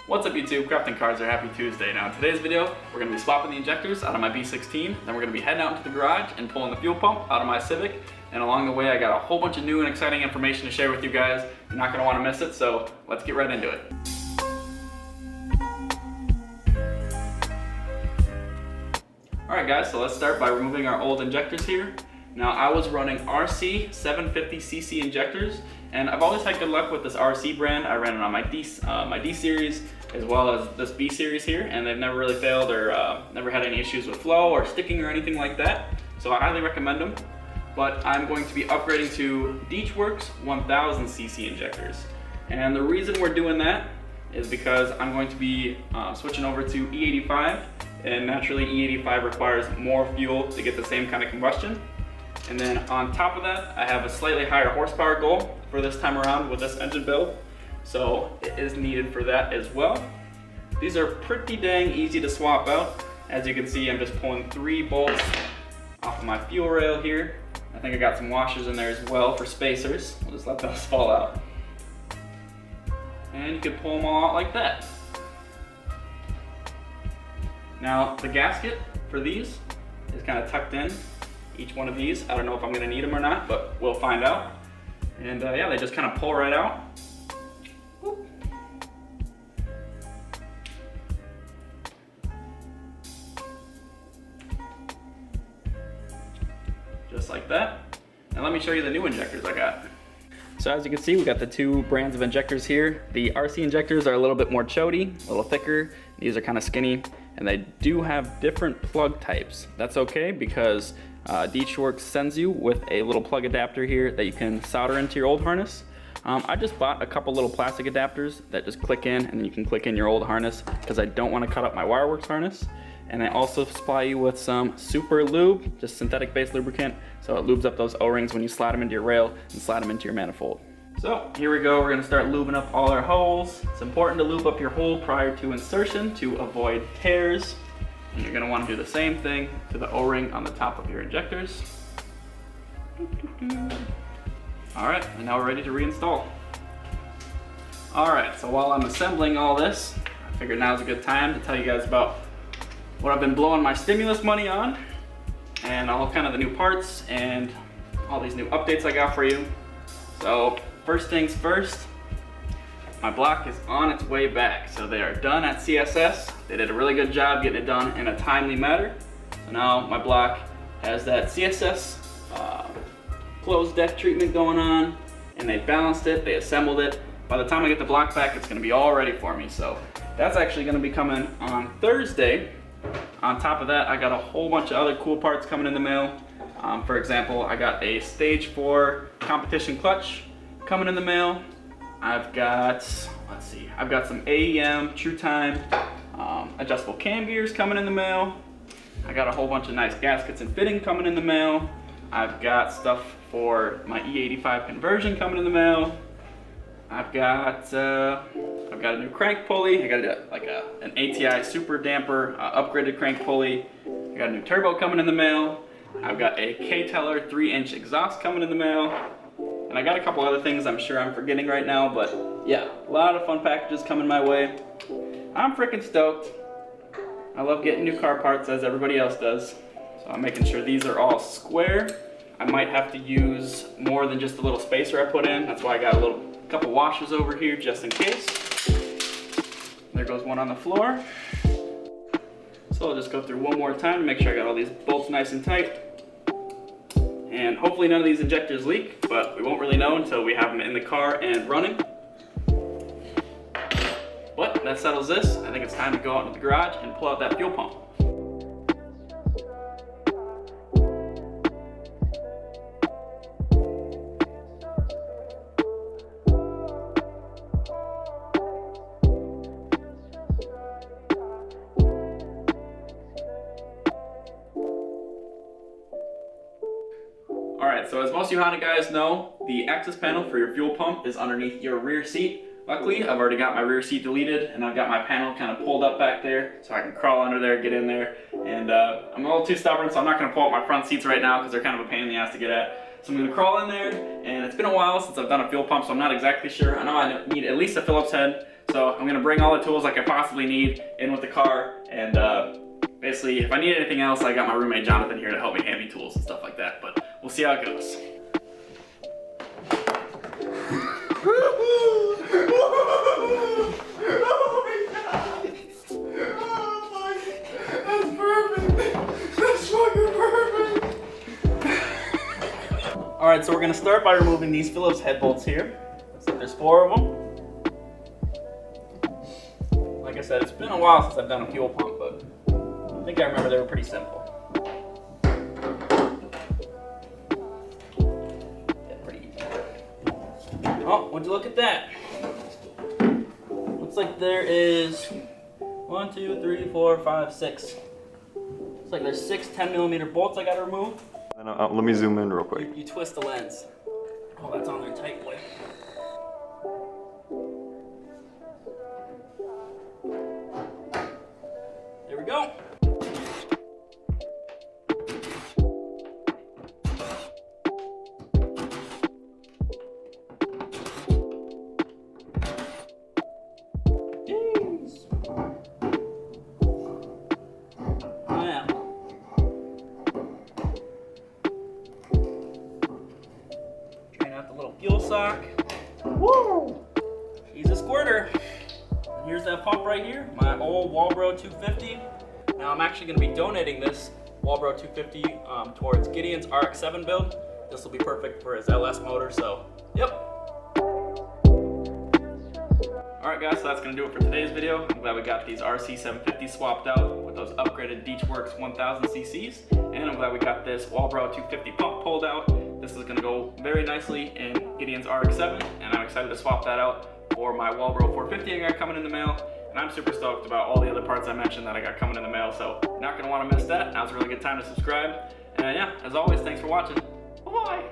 What's up YouTube, Crafting Cars are happy Tuesday. Now in today's video, we're going to be swapping the injectors out of my B16, then we're going to be heading out into the garage and pulling the fuel pump out of my Civic. And along the way I got a whole bunch of new and exciting information to share with you guys. You're not going to want to miss it, so let's get right into it. Alright guys, so let's start by removing our old injectors here. Now I was running RC 750cc injectors, and I've always had good luck with this RC brand. I ran it on my D series as well as this B series here, and they've never really failed or never had any issues with flow or sticking or anything like that. So I highly recommend them. But I'm going to be upgrading to Deatchwerks 1000cc injectors. And the reason we're doing that is because I'm going to be switching over to E85, and naturally E85 requires more fuel to get the same kind of combustion. And then on top of that, I have a slightly higher horsepower goal for this time around with this engine build. So it is needed for that as well. These are pretty dang easy to swap out. As you can see, I'm just pulling 3 bolts off of my fuel rail here. I think I got some washers in there as well for spacers. We'll just let those fall out. And you can pull them all out like that. Now the gasket for these is kind of tucked in. Each one of these, I don't know if I'm going to need them or not, but we'll find out. And yeah, they just kind of pull right out. Whoop. Just like that. Now let me show you the new injectors I got. So as you can see, we got the 2 brands of injectors here. The RC injectors are a little bit more chody, a little thicker. These are kind of skinny, and they do have different plug types. That's okay because Deatchwerks sends you with a little plug adapter here that you can solder into your old harness. I just bought a couple little plastic adapters that just click in, and then you can click in your old harness because I don't want to cut up my Wireworks harness. And I also supply you with some super lube, just synthetic based lubricant, so it lubes up those O-rings when you slide them into your rail and slide them into your manifold. So here we go, we're gonna start lubing up all our holes. It's important to lube up your hole prior to insertion to avoid tears. And you're gonna wanna do the same thing to the O-ring on the top of your injectors. All right, and now we're ready to reinstall. All right, so while I'm assembling all this, I figured now's a good time to tell you guys about what I've been blowing my stimulus money on, and all kind of the new parts and all these new updates I got for you. So first things first, my block is on its way back. So they are done at CSS. They did a really good job getting it done in a timely manner. So now my block has that CSS closed deck treatment going on, and they balanced it, they assembled it. By the time I get the block back, it's gonna be all ready for me. So that's actually gonna be coming on Thursday. On top of that, I got a whole bunch of other cool parts coming in the mail. For example, I got a stage 4 competition clutch coming in the mail. I've got, let's see, I've got some AEM True Time adjustable cam gears coming in the mail. I got a whole bunch of nice gaskets and fitting coming in the mail. I've got stuff for my E85 conversion coming in the mail. I've got a new crank pulley. I got an ATI super damper upgraded crank pulley. I got a new turbo coming in the mail. I've got a K-Teller 3-inch exhaust coming in the mail. And I got a couple other things I'm sure I'm forgetting right now, but yeah, a lot of fun packages coming my way. I'm freaking stoked. I love getting new car parts as everybody else does. So I'm making sure these are all square. I might have to use more than just a little spacer I put in. That's why I got a couple washers over here just in case. There goes one on the floor. So I'll just go through one more time to make sure I got all these bolts nice and tight. And hopefully none of these injectors leak, but we won't really know until we have them in the car and running. But that settles this. I think it's time to go out into the garage and pull out that fuel pump. Alright, so as most of you Honda guys know, the access panel for your fuel pump is underneath your rear seat. Luckily, I've already got my rear seat deleted, and I've got my panel kind of pulled up back there, so I can crawl under there, get in there. And I'm a little too stubborn, so I'm not going to pull out my front seats right now because they're kind of a pain in the ass to get at. So I'm going to crawl in there, and it's been a while since I've done a fuel pump, so I'm not exactly sure. I know I need at least a Phillips head, So I'm gonna bring all the tools I could possibly need in with the car, and basically if I need anything else, I got my roommate Jonathan here to help me hand me tools and stuff like that, but we'll see how it goes. Alright, so we're going to start by removing these Phillips head bolts here. Looks like there's 4 of them. Like I said, it's been a while since I've done a fuel pump, but I think I remember they were pretty simple. Yeah, pretty easy. Oh, would you look at that? Looks like there is 1, 2, 3, 4, 5, 6. Looks like there's 6 10mm bolts I got to remove. Let me zoom in real quick. You twist the lens. Oh, that's on there tight, boy. There we go. Jeez. Oh, yeah. The little fuel sock. Woo! He's a squirter. And here's that pump right here, my old Walbro 250. Now I'm actually going to be donating this Walbro 250 towards Gideon's RX-7 build. This will be perfect for his LS motor, so yep. Alright guys, so that's going to do it for today's video. I'm glad we got these RC750 swapped out with those upgraded Deatchwerks 1000 cc's. And I'm glad we got this Walbro 250 pump pulled out. This is going to go very nicely in Gideon's RX-7, and I'm excited to swap that out for my Walbro 450 I got coming in the mail. And I'm super stoked about all the other parts I mentioned that I got coming in the mail, so not going to want to miss that. Now's a really good time to subscribe. And yeah, as always, thanks for watching. Bye-bye!